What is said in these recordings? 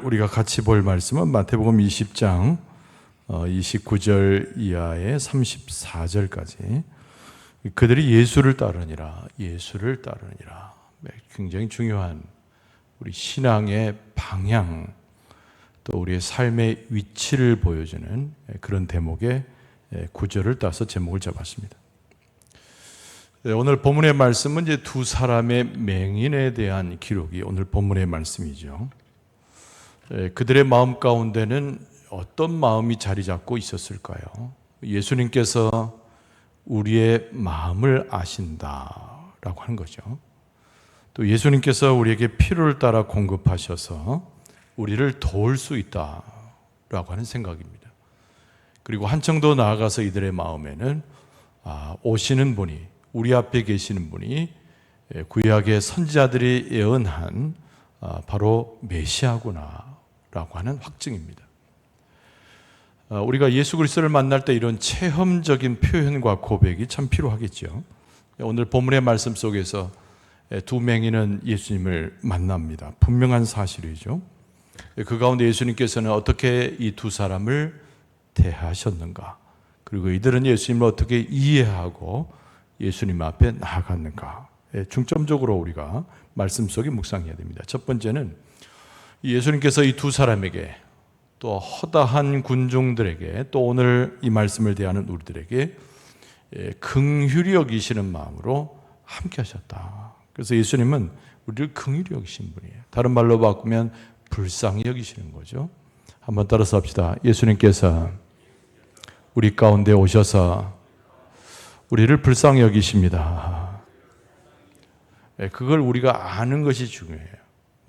우리가 같이 볼 말씀은 마태복음 20장 29절 이하의 34절까지 그들이 예수를 따르니라, 예수를 따르니라. 굉장히 중요한 우리 신앙의 방향, 또 우리의 삶의 위치를 보여주는 그런 대목의 구절을 따서 제목을 잡았습니다. 오늘 본문의 말씀은 이제 두 사람의 맹인에 대한 기록이 오늘 본문의 말씀이죠. 그들의 마음 가운데는 어떤 마음이 자리 잡고 있었을까요? 예수님께서 우리의 마음을 아신다라고 하는 거죠. 또 예수님께서 우리에게 필요를 따라 공급하셔서 우리를 도울 수 있다라고 하는 생각입니다. 그리고 한층 더 나아가서 이들의 마음에는 오시는 분이, 우리 앞에 계시는 분이 구약의 선지자들이 예언한 바로 메시아구나 라고 하는 확증입니다. 우리가 예수 그리스도를 만날 때 이런 체험적인 표현과 고백이 참 필요하겠죠. 오늘 본문의 말씀 속에서 두 맹인은 예수님을 만납니다. 분명한 사실이죠. 그 가운데 예수님께서는 어떻게 이 두 사람을 대하셨는가, 그리고 이들은 예수님을 어떻게 이해하고 예수님 앞에 나아갔는가, 중점적으로 우리가 말씀 속에 묵상해야 됩니다. 첫 번째는 예수님께서 이 두 사람에게, 또 허다한 군중들에게, 또 오늘 이 말씀을 대하는 우리들에게 긍휼히 여기시는 마음으로 함께 하셨다. 그래서 예수님은 우리를 긍휼히 여기시는 분이에요. 다른 말로 바꾸면 불쌍히 여기시는 거죠. 한번 따라서 합시다. 예수님께서 우리 가운데 오셔서 우리를 불쌍히 여기십니다. 그걸 우리가 아는 것이 중요해요.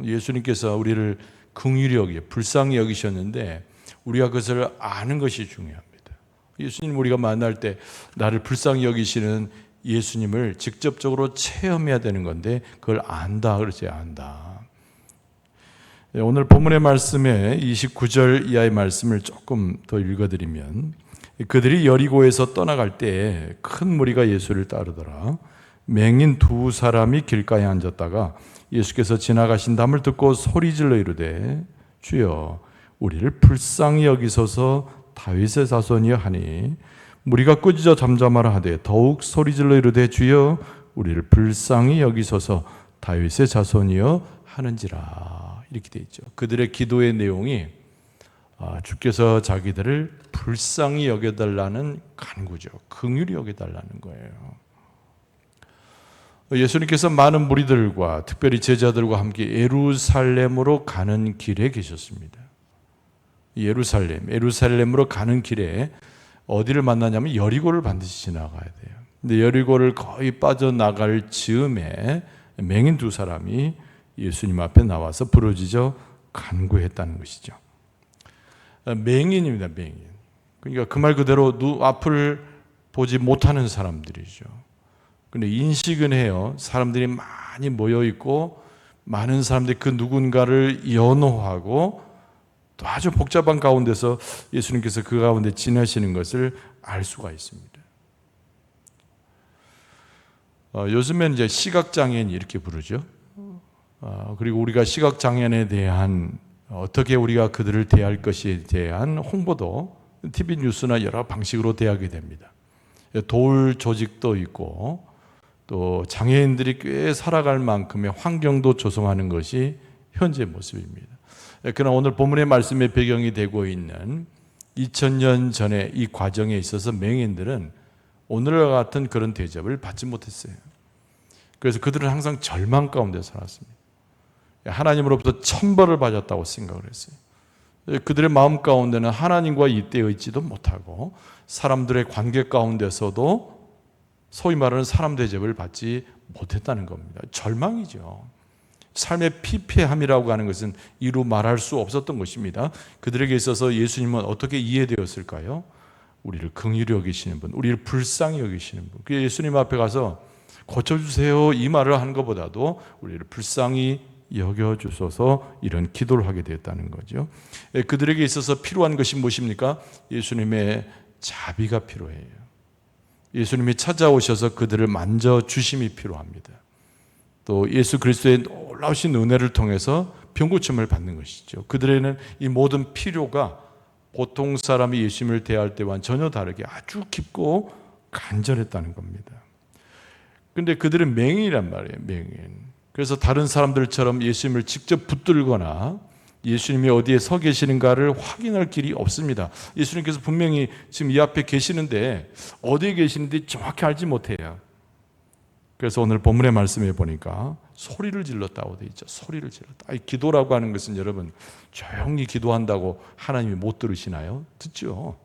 예수님께서 우리를 긍휼히 여기, 불쌍히 여기셨는데 우리가 그것을 아는 것이 중요합니다. 예수님 우리가 만날 때 나를 불쌍히 여기시는 예수님을 직접적으로 체험해야 되는 건데 그걸 안다 그러지, 안다. 오늘 본문의 말씀에 29절 이하의 말씀을 조금 더 읽어드리면, 그들이 여리고에서 떠나갈 때 큰 무리가 예수를 따르더라. 맹인 두 사람이 길가에 앉았다가 예수께서 지나가신담을 듣고 소리질러 이르되 주여 우리를 불쌍히 여기소서 다윗의 자손이여 하니, 무리가 꾸짖어 잠잠하라 하되 더욱 소리질러 이르되 주여 우리를 불쌍히 여기소서 다윗의 자손이여 하는지라. 이렇게 돼 있죠. 그들의 기도의 내용이 주께서 자기들을 불쌍히 여겨달라는 간구죠. 긍휼히 여겨달라는 거예요. 예수님께서 많은 무리들과 특별히 제자들과 함께 예루살렘으로 가는 길에 계셨습니다. 예루살렘으로 가는 길에 어디를 만나냐면 여리고를 반드시 지나가야 돼요. 근데 여리고를 거의 빠져나갈 즈음에 맹인 두 사람이 예수님 앞에 나와서 부르짖어 간구했다는 것이죠. 맹인입니다, 맹인. 그러니까 그 말 그대로 앞을 보지 못하는 사람들이죠. 근데 인식은 해요. 사람들이 많이 모여 있고 많은 사람들이 그 누군가를 연호하고 또 아주 복잡한 가운데서 예수님께서 그 가운데 지나시는 것을 알 수가 있습니다. 요즘엔 이제 시각장애인 이렇게 부르죠. 그리고 우리가 시각장애인에 대한 어떻게 우리가 그들을 대할 것에 대한 홍보도 TV 뉴스나 여러 방식으로 대하게 됩니다. 도울 조직도 있고 또 장애인들이 꽤 살아갈 만큼의 환경도 조성하는 것이 현재 모습입니다. 그러나 오늘 본문의 말씀의 배경이 되고 있는 2000년 전에 이 과정에 있어서 맹인들은 오늘과 같은 그런 대접을 받지 못했어요. 그래서 그들은 항상 절망 가운데 살았습니다. 하나님으로부터 천벌을 받았다고 생각을 했어요. 그들의 마음 가운데는 하나님과 잇대어 있지도 못하고 사람들의 관계 가운데서도 소위 말하는 사람 대접을 받지 못했다는 겁니다. 절망이죠. 삶의 피폐함이라고 하는 것은 이루 말할 수 없었던 것입니다. 그들에게 있어서 예수님은 어떻게 이해되었을까요? 우리를 긍휼히 여기시는 분, 우리를 불쌍히 여기시는 분. 그 예수님 앞에 가서 고쳐주세요 이 말을 하는 것보다도 우리를 불쌍히 여겨주소서 이런 기도를 하게 되었다는 거죠. 그들에게 있어서 필요한 것이 무엇입니까? 예수님의 자비가 필요해요. 예수님이 찾아오셔서 그들을 만져주심이 필요합니다. 또 예수 그리스도의 놀라우신 은혜를 통해서 병고침을 받는 것이죠. 그들에는 이 모든 필요가 보통 사람이 예수님을 대할 때와는 전혀 다르게 아주 깊고 간절했다는 겁니다. 그런데 그들은 맹인이란 말이에요. 맹인. 그래서 다른 사람들처럼 예수님을 직접 붙들거나 예수님이 어디에 서 계시는가를 확인할 길이 없습니다. 예수님께서 분명히 지금 이 앞에 계시는데 어디에 계시는지 정확히 알지 못해요. 그래서 오늘 본문의 말씀에 보니까 소리를 질렀다고 되어 있죠. 소리를 질렀다. 기도라고 하는 것은 여러분 조용히 기도한다고 하나님이 못 들으시나요? 듣죠.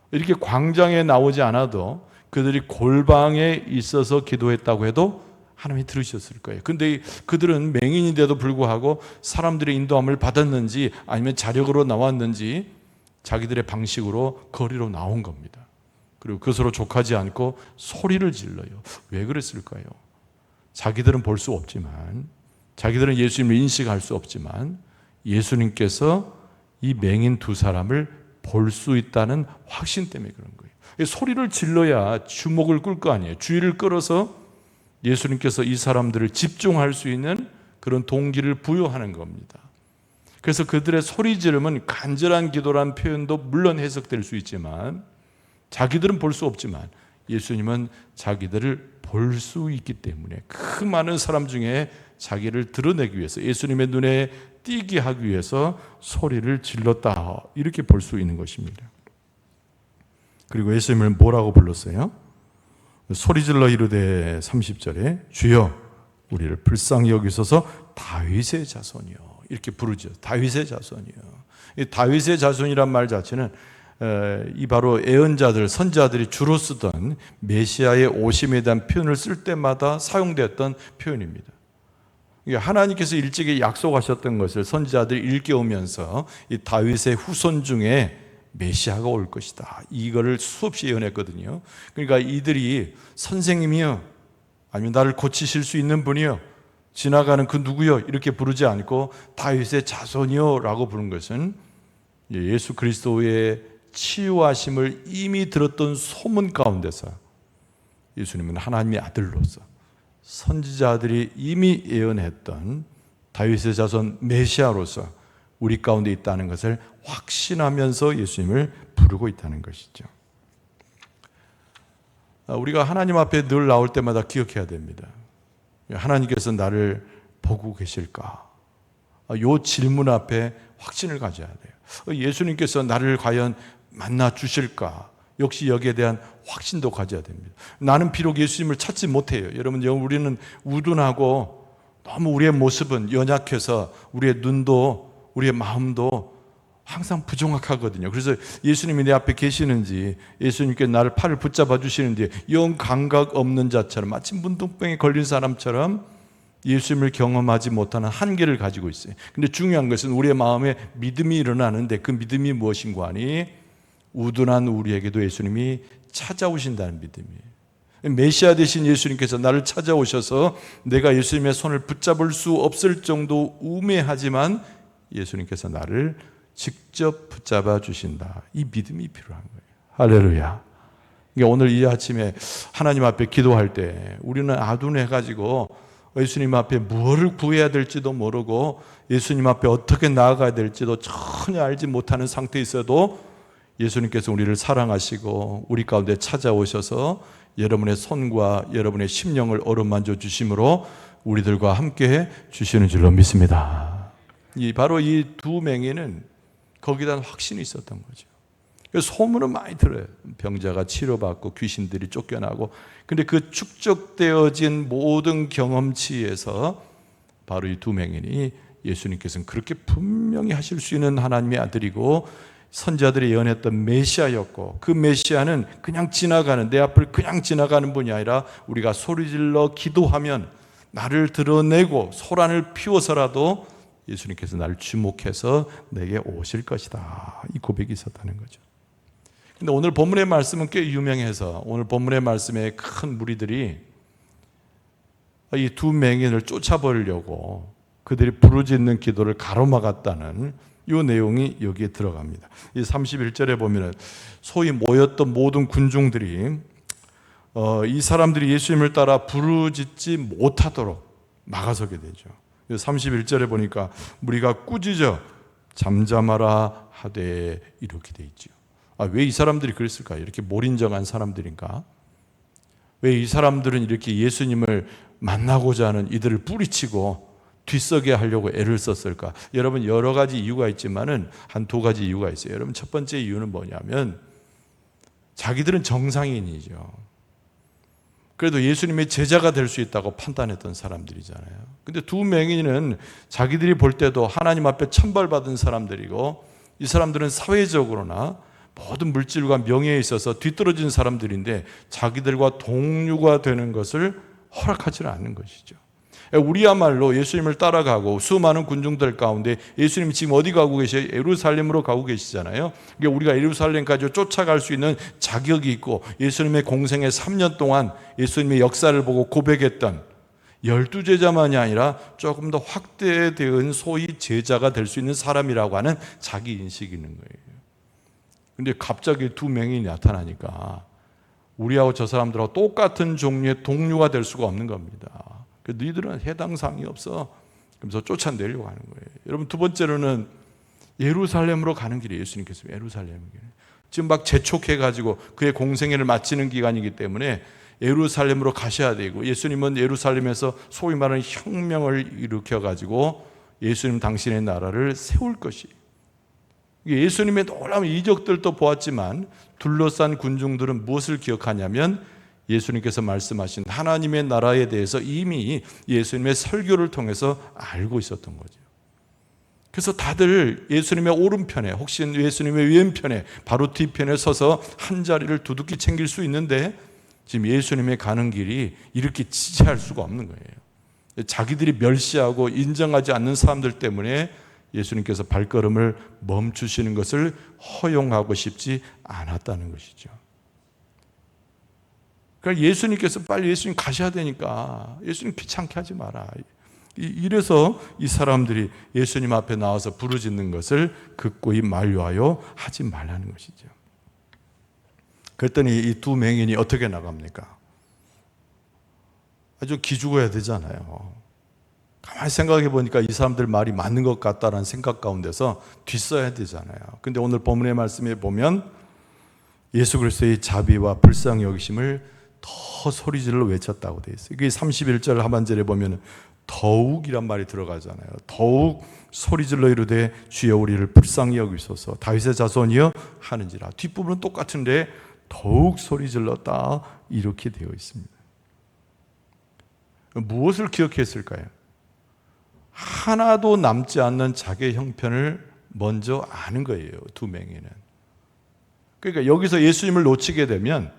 이렇게 광장에 나오지 않아도 그들이 골방에 있어서 기도했다고 해도 하나님이 들으셨을 거예요. 근데 그들은 맹인인데도 불구하고 사람들의 인도함을 받았는지 아니면 자력으로 나왔는지 자기들의 방식으로 거리로 나온 겁니다. 그리고 그것으로 족하지 않고 소리를 질러요. 왜 그랬을까요? 자기들은 볼 수 없지만, 자기들은 예수님을 인식할 수 없지만 예수님께서 이 맹인 두 사람을 볼 수 있다는 확신 때문에 그런 거예요. 소리를 질러야 주목을 끌 거 아니에요. 주의를 끌어서 예수님께서 이 사람들을 집중할 수 있는 그런 동기를 부여하는 겁니다. 그래서 그들의 소리 지름은 간절한 기도란 표현도 물론 해석될 수 있지만 자기들은 볼 수 없지만 예수님은 자기들을 볼 수 있기 때문에 그 많은 사람 중에 자기를 드러내기 위해서 예수님의 눈에 띄게 하기 위해서 소리를 질렀다, 이렇게 볼 수 있는 것입니다. 그리고 예수님을 뭐라고 불렀어요? 소리질러 이르되 30절에 주여 우리를 불쌍히 여기소서 다윗의 자손이요, 이렇게 부르죠. 다윗의 자손이요. 이 다윗의 자손이란 말 자체는 이 바로 예언자들, 선지자들이 주로 쓰던 메시아의 오심에 대한 표현을 쓸 때마다 사용되었던 표현입니다. 하나님께서 일찍이 약속하셨던 것을 선지자들이 일깨우면서 이 다윗의 후손 중에 메시아가 올 것이다, 이거를 수없이 예언했거든요. 그러니까 이들이 선생님이요, 아니면 나를 고치실 수 있는 분이요, 지나가는 그 누구요, 이렇게 부르지 않고 다윗의 자손이요 라고 부른 것은 예수 그리스도의 치유하심을 이미 들었던 소문 가운데서 예수님은 하나님의 아들로서 선지자들이 이미 예언했던 다윗의 자손 메시아로서 우리 가운데 있다는 것을 확신하면서 예수님을 부르고 있다는 것이죠. 우리가 하나님 앞에 늘 나올 때마다 기억해야 됩니다. 하나님께서 나를 보고 계실까? 이 질문 앞에 확신을 가져야 돼요. 예수님께서 나를 과연 만나 주실까? 역시 여기에 대한 확신도 가져야 됩니다. 나는 비록 예수님을 찾지 못해요. 여러분, 우리는 우둔하고 너무 우리의 모습은 연약해서 우리의 눈도 우리의 마음도 항상 부정확하거든요. 그래서 예수님이 내 앞에 계시는지, 예수님께 나를 팔을 붙잡아 주시는지 영 감각 없는 자처럼, 마치 문둥병에 걸린 사람처럼 예수님을 경험하지 못하는 한계를 가지고 있어요. 근데 중요한 것은 우리의 마음에 믿음이 일어나는데 그 믿음이 무엇인가 하니 우둔한 우리에게도 예수님이 찾아오신다는 믿음이에요. 메시아 되신 예수님께서 나를 찾아오셔서 내가 예수님의 손을 붙잡을 수 없을 정도 우매하지만 예수님께서 나를 직접 붙잡아 주신다, 이 믿음이 필요한 거예요. 할렐루야. 그러니까 오늘 이 아침에 하나님 앞에 기도할 때 우리는 아둔해가지고 예수님 앞에 무엇을 구해야 될지도 모르고 예수님 앞에 어떻게 나아가야 될지도 전혀 알지 못하는 상태에 있어도 예수님께서 우리를 사랑하시고 우리 가운데 찾아오셔서 여러분의 손과 여러분의 심령을 어루만져 주심으로 우리들과 함께 주시는 줄로 믿습니다. 바로 이 두 맹인은 거기에 대한 확신이 있었던 거죠. 소문은 많이 들어요. 병자가 치료받고 귀신들이 쫓겨나고. 근데 그 축적되어진 모든 경험치에서 바로 이 두 맹인이 예수님께서는 그렇게 분명히 하실 수 있는 하나님의 아들이고 선지자들이 예언했던 메시아였고, 그 메시아는 그냥 지나가는, 내 앞을 그냥 지나가는 분이 아니라 우리가 소리질러 기도하면 나를 드러내고 소란을 피워서라도 예수님께서 나를 주목해서 내게 오실 것이다, 이 고백이 있었다는 거죠. 근데 오늘 본문의 말씀은 꽤 유명해서 오늘 본문의 말씀에 큰 무리들이 이 두 맹인을 쫓아버리려고 그들이 부르짖는 기도를 가로막았다는 이 내용이 여기에 들어갑니다. 이 31절에 보면 소위 모였던 모든 군중들이 이 사람들이 예수님을 따라 부르짖지 못하도록 막아서게 되죠. 31절에 보니까 무리가 꾸짖어 잠잠하라 하되 이렇게 돼 있죠. 왜 이 사람들이 그랬을까요? 이렇게 몰인정한 사람들인가? 왜 이 사람들은 이렇게 예수님을 만나고자 하는 이들을 뿌리치고 뒤썩게 하려고 애를 썼을까? 여러분, 여러 가지 이유가 있지만은 한 두 가지 이유가 있어요. 여러분, 첫 번째 이유는 뭐냐면 자기들은 정상인이죠. 그래도 예수님의 제자가 될 수 있다고 판단했던 사람들이잖아요. 근데 두 맹인은 자기들이 볼 때도 하나님 앞에 천벌받은 사람들이고, 이 사람들은 사회적으로나 모든 물질과 명예에 있어서 뒤떨어진 사람들인데 자기들과 동류가 되는 것을 허락하지는 않는 것이죠. 우리야말로 예수님을 따라가고 수많은 군중들 가운데 예수님이 지금 어디 가고 계셔요? 예루살렘으로 가고 계시잖아요. 그러니까 우리가 예루살렘까지 쫓아갈 수 있는 자격이 있고, 예수님의 공생의 3년 동안 예수님의 역사를 보고 고백했던 12제자만이 아니라 조금 더 확대된 소위 제자가 될 수 있는 사람이라고 하는 자기 인식이 있는 거예요. 근데 갑자기 두 맹인이 나타나니까 우리하고 저 사람들하고 똑같은 종류의 동료가 될 수가 없는 겁니다. 너희들은 해당 사항이 없어. 그러면서 쫓아내려고 하는 거예요. 여러분, 두 번째로는 예루살렘으로 가는 길이에요. 예수님께서 예루살렘 길. 지금 막 재촉해가지고 그의 공생애를 마치는 기간이기 때문에 예루살렘으로 가셔야 되고, 예수님은 예루살렘에서 소위 말하는 혁명을 일으켜가지고 예수님 당신의 나라를 세울 것이에요. 예수님의 놀라운 이적들도 보았지만 둘러싼 군중들은 무엇을 기억하냐면 예수님께서 말씀하신 하나님의 나라에 대해서 이미 예수님의 설교를 통해서 알고 있었던 거죠. 그래서 다들 예수님의 오른편에, 혹시 예수님의 왼편에, 바로 뒤편에 서서 한 자리를 두둑히 챙길 수 있는데 지금 예수님의 가는 길이 이렇게 지체할 수가 없는 거예요. 자기들이 멸시하고 인정하지 않는 사람들 때문에 예수님께서 발걸음을 멈추시는 것을 허용하고 싶지 않았다는 것이죠. 그러니까 예수님께서 빨리 예수님 가셔야 되니까 예수님 귀찮게 하지 마라. 이래서 이 사람들이 예수님 앞에 나와서 부르짖는 것을 극구히 만류하여 하지 말라는 것이죠. 그랬더니 이 두 맹인이 어떻게 나갑니까? 아주 기죽어야 되잖아요. 가만히 생각해 보니까 이 사람들 말이 맞는 것 같다라는 생각 가운데서 뒤써야 되잖아요. 근데 오늘 본문의 말씀에 보면 예수 그리스도의 자비와 불쌍히 여기심을 더 소리질러 외쳤다고 되어 있어요. 이게 31절 하반절에 보면 더욱이란 말이 들어가잖아요. 더욱 소리질러 이르되 주여 우리를 불쌍히 여기소서, 다윗의 자손이여 하는지라. 뒷부분은 똑같은데 더욱 소리질렀다 이렇게 되어 있습니다. 무엇을 기억했을까요? 하나도 남지 않는 자기의 형편을 먼저 아는 거예요. 두 맹인은. 그러니까 여기서 예수님을 놓치게 되면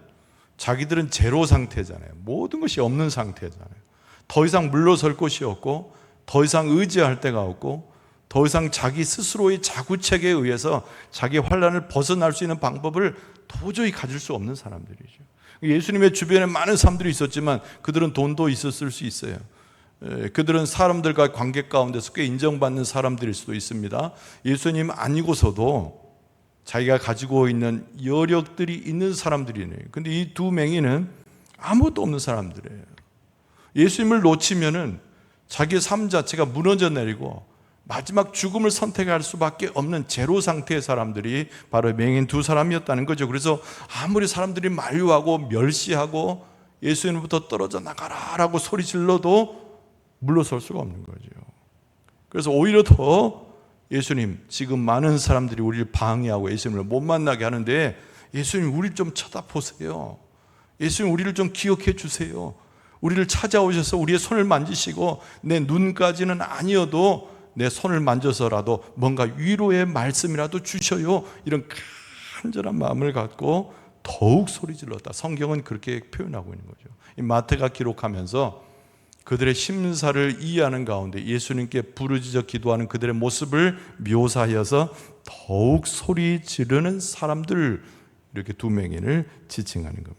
자기들은 제로 상태잖아요. 모든 것이 없는 상태잖아요. 더 이상 물러설 곳이 없고, 더 이상 의지할 데가 없고, 더 이상 자기 스스로의 자구책에 의해서 자기 환난을 벗어날 수 있는 방법을 도저히 가질 수 없는 사람들이죠. 예수님의 주변에 많은 사람들이 있었지만 그들은 돈도 있었을 수 있어요. 그들은 사람들과 관계 가운데서 꽤 인정받는 사람들일 수도 있습니다. 예수님 아니고서도 자기가 가지고 있는 여력들이 있는 사람들이네요. 근데 이 두 맹인은 아무것도 없는 사람들이에요. 예수님을 놓치면은 자기의 삶 자체가 무너져 내리고 마지막 죽음을 선택할 수밖에 없는 제로 상태의 사람들이 바로 맹인 두 사람이었다는 거죠. 그래서 아무리 사람들이 만류하고 멸시하고 예수님부터 떨어져 나가라라고 소리 질러도 물러설 수가 없는 거죠. 그래서 오히려 더 예수님, 지금 많은 사람들이 우리를 방해하고 예수님을 못 만나게 하는데 예수님 우리를 좀 쳐다보세요. 예수님 우리를 좀 기억해 주세요. 우리를 찾아오셔서 우리의 손을 만지시고 내 눈까지는 아니어도 내 손을 만져서라도 뭔가 위로의 말씀이라도 주셔요. 이런 간절한 마음을 갖고 더욱 소리질렀다. 성경은 그렇게 표현하고 있는 거죠. 이 마태가 기록하면서 그들의 심사를 이해하는 가운데 예수님께 부르짖어 기도하는 그들의 모습을 묘사하여서 더욱 소리 지르는 사람들, 이렇게 두 맹인을 지칭하는 겁니다.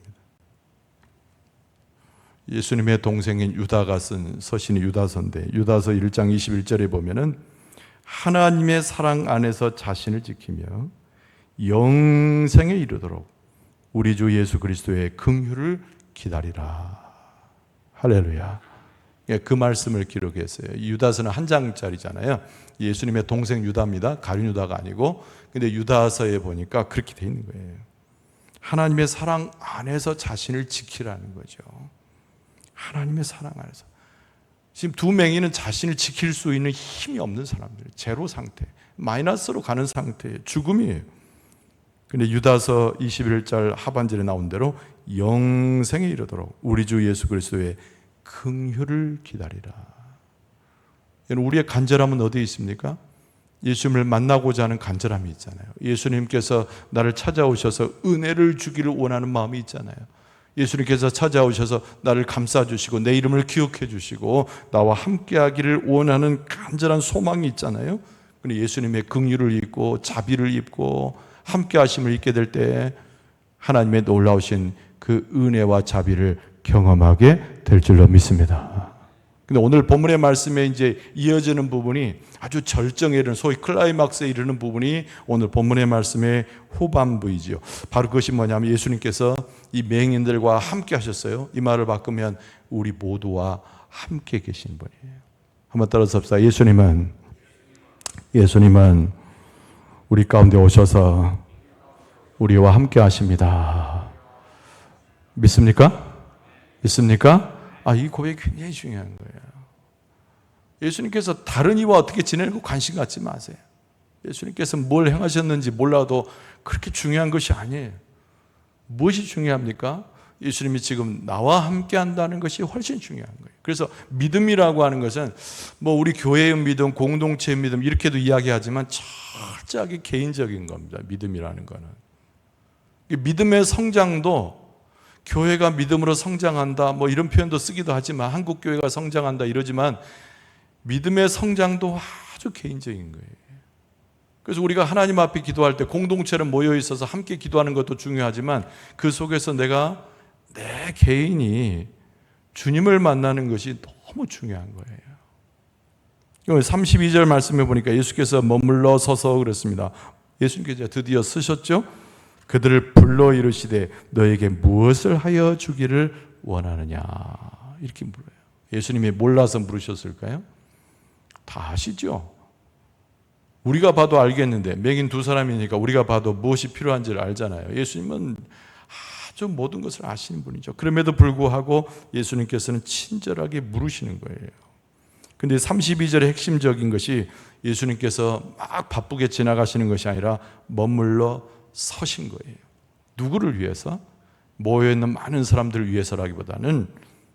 예수님의 동생인 유다가 쓴 서신이 유다서인데, 유다서 1장 21절에 보면은 하나님의 사랑 안에서 자신을 지키며 영생에 이르도록 우리 주 예수 그리스도의 긍휼을 기다리라. 할렐루야. 그 말씀을 기록했어요. 유다서는 한 장짜리잖아요. 예수님의 동생 유다입니다. 가룟 유다가 아니고. 근데 유다서에 보니까 그렇게 돼 있는 거예요. 하나님의 사랑 안에서 자신을 지키라는 거죠. 하나님의 사랑 안에서. 지금 두 맹인은 자신을 지킬 수 있는 힘이 없는 사람들, 제로 상태, 마이너스로 가는 상태예요. 죽음이에요. 근데 유다서 21절 하반절에 나온 대로 영생에 이르도록 우리 주 예수 그리스도의 긍휼을 기다리라. 우리의 간절함은 어디에 있습니까? 예수님을 만나고자 하는 간절함이 있잖아요. 예수님께서 나를 찾아오셔서 은혜를 주기를 원하는 마음이 있잖아요. 예수님께서 찾아오셔서 나를 감싸주시고 내 이름을 기억해 주시고 나와 함께하기를 원하는 간절한 소망이 있잖아요. 근데 예수님의 긍휼을 입고 자비를 입고 함께하심을 입게 될 때 하나님의 놀라우신 그 은혜와 자비를 경험하게 될 줄로 믿습니다. 근데 오늘 본문의 말씀에 이제 이어지는 부분이 아주 절정에 이르는 소위 클라이막스에 이르는 부분이 오늘 본문의 말씀의 후반부이지요. 바로 그것이 뭐냐면 예수님께서 이 맹인들과 함께 하셨어요. 이 말을 바꾸면 우리 모두와 함께 계신 분이에요. 한번 따라서 합시다. 예수님은 우리 가운데 오셔서 우리와 함께 하십니다. 믿습니까? 믿습니까? 이 고백이 굉장히 중요한 거예요. 예수님께서 다른 이와 어떻게 지내고 관심 갖지 마세요. 예수님께서 뭘 행하셨는지 몰라도 그렇게 중요한 것이 아니에요. 무엇이 중요합니까? 예수님이 지금 나와 함께 한다는 것이 훨씬 중요한 거예요. 그래서 믿음이라고 하는 것은 뭐 우리 교회의 믿음, 공동체의 믿음 이렇게도 이야기하지만 철저하게 개인적인 겁니다. 믿음이라는 거는. 믿음의 성장도 교회가 믿음으로 성장한다 뭐 이런 표현도 쓰기도 하지만 한국 교회가 성장한다 이러지만 믿음의 성장도 아주 개인적인 거예요. 그래서 우리가 하나님 앞에 기도할 때 공동체로 모여 있어서 함께 기도하는 것도 중요하지만 그 속에서 내가 내 개인이 주님을 만나는 것이 너무 중요한 거예요. 32절 말씀해 보니까 예수께서 머물러 서서 그랬습니다. 예수님께서 드디어 쓰셨죠? 그들을 불러 이르시되 너에게 무엇을 하여 주기를 원하느냐 이렇게 물어요. 예수님이 몰라서 물으셨을까요? 다 아시죠? 우리가 봐도 알겠는데 맹인 두 사람이니까 우리가 봐도 무엇이 필요한지를 알잖아요. 예수님은 아주 모든 것을 아시는 분이죠. 그럼에도 불구하고 예수님께서는 친절하게 물으시는 거예요. 근데 32절의 핵심적인 것이 예수님께서 막 바쁘게 지나가시는 것이 아니라 머물러 서신 거예요. 누구를 위해서? 모여있는 많은 사람들을 위해서라기보다는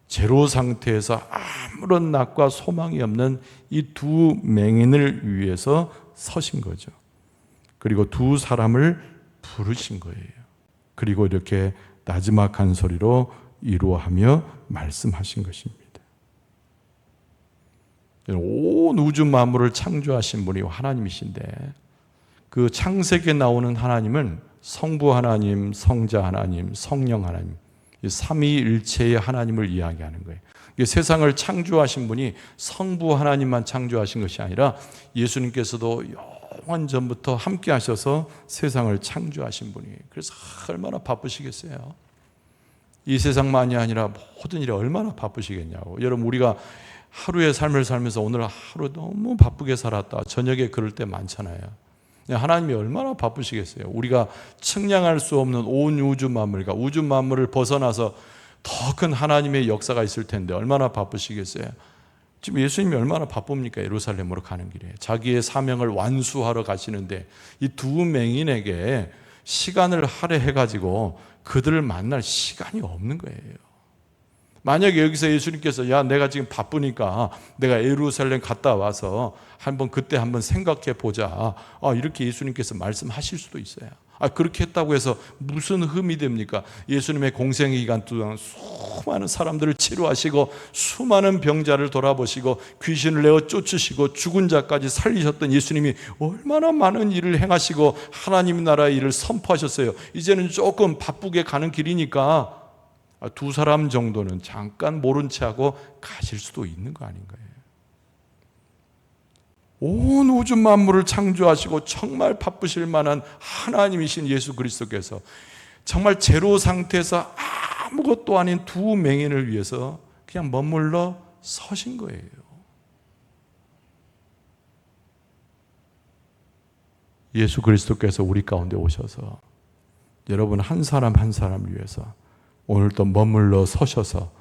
제로 상태에서 아무런 낙과 소망이 없는 이 두 맹인을 위해서 서신 거죠. 그리고 두 사람을 부르신 거예요. 그리고 이렇게 나지막한 소리로 이루어하며 말씀하신 것입니다. 온 우주 만물을 창조하신 분이 하나님이신데 그 창세기에 나오는 하나님은 성부 하나님, 성자 하나님, 성령 하나님 삼위일체의 하나님을 이야기하는 거예요. 세상을 창조하신 분이 성부 하나님만 창조하신 것이 아니라 예수님께서도 영원 전부터 함께 하셔서 세상을 창조하신 분이에요. 그래서 얼마나 바쁘시겠어요. 이 세상만이 아니라 모든 일에 얼마나 바쁘시겠냐고. 여러분 우리가 하루의 삶을 살면서 오늘 하루 너무 바쁘게 살았다. 저녁에 그럴 때 많잖아요. 하나님이 얼마나 바쁘시겠어요. 우리가 측량할 수 없는 온 우주 만물과 우주 만물을 벗어나서 더 큰 하나님의 역사가 있을 텐데 얼마나 바쁘시겠어요. 지금 예수님이 얼마나 바쁩니까? 예루살렘으로 가는 길에 자기의 사명을 완수하러 가시는데 이 두 맹인에게 시간을 할애해가지고 그들을 만날 시간이 없는 거예요. 만약에 여기서 예수님께서 내가 지금 바쁘니까 내가 예루살렘 갔다 와서 그때 한번 생각해 보자 이렇게 예수님께서 말씀하실 수도 있어요. 그렇게 했다고 해서 무슨 흠이 됩니까? 예수님의 공생의 기간 동안 수많은 사람들을 치료하시고 수많은 병자를 돌아보시고 귀신을 내어 쫓으시고 죽은 자까지 살리셨던 예수님이 얼마나 많은 일을 행하시고 하나님 나라의 일을 선포하셨어요. 이제는 조금 바쁘게 가는 길이니까 두 사람 정도는 잠깐 모른 채 하고 가실 수도 있는 거 아닌가요? 온 우주 만물을 창조하시고 정말 바쁘실 만한 하나님이신 예수 그리스도께서 정말 제로 상태에서 아무것도 아닌 두 맹인을 위해서 그냥 머물러 서신 거예요. 예수 그리스도께서 우리 가운데 오셔서 여러분 한 사람 한 사람 위해서 오늘 또 머물러 서셔서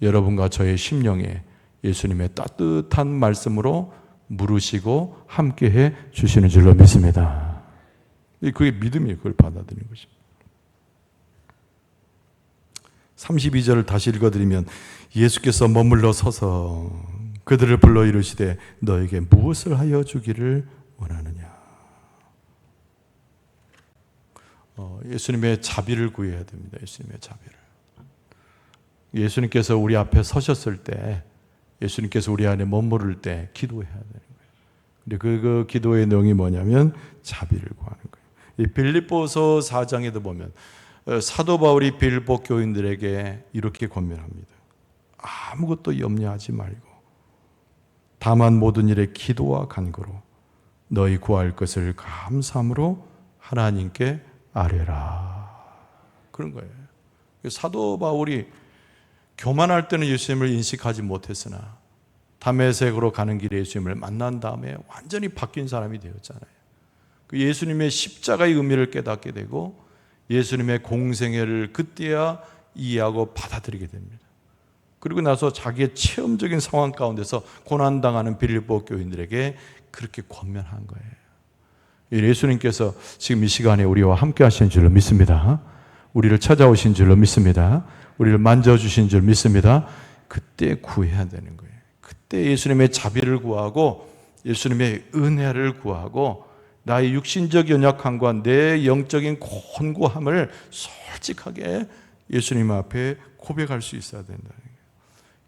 여러분과 저의 심령에 예수님의 따뜻한 말씀으로 물으시고 함께해 주시는 줄로 믿습니다. 그게 믿음이에요. 그걸 받아들이는 것입니다. 32절을 다시 읽어드리면 예수께서 머물러 서서 그들을 불러 이르시되 너에게 무엇을 하여 주기를 원하느냐. 예수님의 자비를 구해야 됩니다. 예수님의 자비를. 예수님께서 우리 앞에 서셨을 때, 예수님께서 우리 안에 머무를 때 기도해야 되는 거예요. 근데 그 기도의 내용이 뭐냐면 자비를 구하는 거예요. 이 빌립보서 4장에도 보면 사도 바울이 빌립보 교인들에게 이렇게 권면합니다. 아무것도 염려하지 말고 다만 모든 일에 기도와 간구로 너희 구할 것을 감사함으로 하나님께 아뢰라. 그런 거예요. 사도 바울이 교만할 때는 예수님을 인식하지 못했으나 다메섹으로 가는 길에 예수님을 만난 다음에 완전히 바뀐 사람이 되었잖아요. 그 예수님의 십자가의 의미를 깨닫게 되고 예수님의 공생애를 그때야 이해하고 받아들이게 됩니다. 그리고 나서 자기의 체험적인 상황 가운데서 고난당하는 빌립보 교인들에게 그렇게 권면한 거예요. 예수님께서 지금 이 시간에 우리와 함께 하신 줄로 믿습니다. 우리를 찾아오신 줄로 믿습니다. 우리를 만져주신 줄 믿습니다. 그때 구해야 되는 거예요. 그때 예수님의 자비를 구하고 예수님의 은혜를 구하고 나의 육신적 연약함과 내 영적인 곤고함을 솔직하게 예수님 앞에 고백할 수 있어야 된다는 거예요.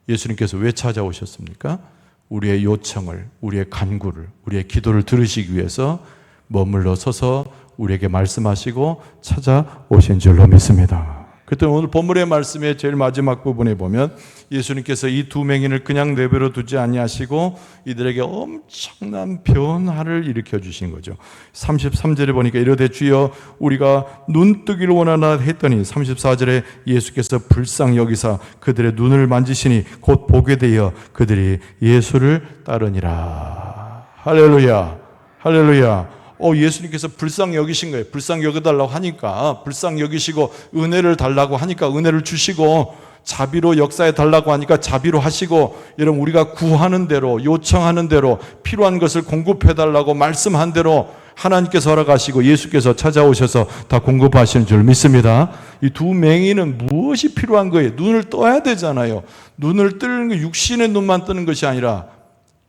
예수님께서 왜 찾아오셨습니까? 우리의 요청을, 우리의 간구를, 우리의 기도를 들으시기 위해서 머물러 서서 우리에게 말씀하시고 찾아오신 줄로 믿습니다. 그때 오늘 본문의 말씀의 제일 마지막 부분에 보면 예수님께서 이 두 맹인을 그냥 내버려 두지 아니하시고 이들에게 엄청난 변화를 일으켜 주신 거죠. 33절에 보니까 이르되 주여 우리가 눈 뜨기를 원하나 했더니 34절에 예수께서 불쌍히 여기사 그들의 눈을 만지시니 곧 보게 되어 그들이 예수를 따르니라. 할렐루야, 할렐루야. 예수님께서 불쌍히 여기신 거예요. 불쌍히 여겨달라고 하니까 불쌍히 여기시고 은혜를 달라고 하니까 은혜를 주시고 자비로 역사해 달라고 하니까 자비로 하시고 여러분 우리가 구하는 대로 요청하는 대로 필요한 것을 공급해 달라고 말씀한 대로 하나님께서 허락하시고 예수께서 찾아오셔서 다 공급하시는 줄 믿습니다. 이 두 맹인은 무엇이 필요한 거예요? 눈을 떠야 되잖아요. 눈을 뜨는 게 육신의 눈만 뜨는 것이 아니라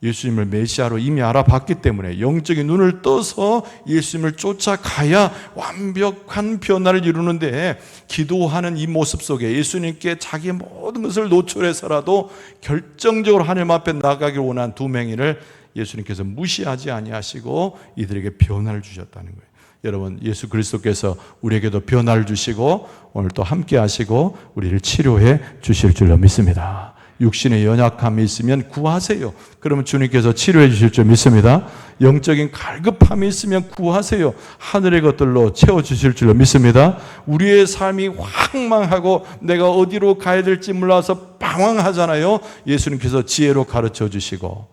예수님을 메시아로 이미 알아봤기 때문에 영적인 눈을 떠서 예수님을 쫓아가야 완벽한 변화를 이루는데 기도하는 이 모습 속에 예수님께 자기의 모든 것을 노출해서라도 결정적으로 하나님 앞에 나가길 원한 두 맹인을 예수님께서 무시하지 아니하시고 이들에게 변화를 주셨다는 거예요. 여러분 예수 그리스도께서 우리에게도 변화를 주시고 오늘 또 함께 하시고 우리를 치료해 주실 줄로 믿습니다. 육신의 연약함이 있으면 구하세요. 그러면 주님께서 치료해 주실 줄 믿습니다. 영적인 갈급함이 있으면 구하세요. 하늘의 것들로 채워주실 줄로 믿습니다. 우리의 삶이 황망하고 내가 어디로 가야 될지 몰라서 방황하잖아요. 예수님께서 지혜로 가르쳐 주시고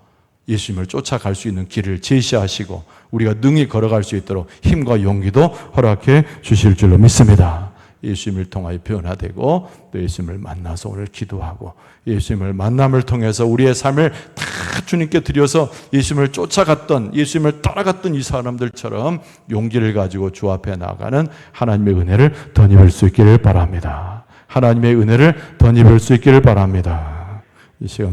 예수님을 쫓아갈 수 있는 길을 제시하시고 우리가 능히 걸어갈 수 있도록 힘과 용기도 허락해 주실 줄로 믿습니다. 예수님을 통하여 변화되고 또 예수님을 만나서 오늘 기도하고 예수님을 만남을 통해서 우리의 삶을 다 주님께 드려서 예수님을 쫓아갔던 예수님을 따라갔던 이 사람들처럼 용기를 가지고 주 앞에 나가는 하나님의 은혜를 덧입을 수 있기를 바랍니다. 하나님의 은혜를 덧입을 수 있기를 바랍니다. 이 시간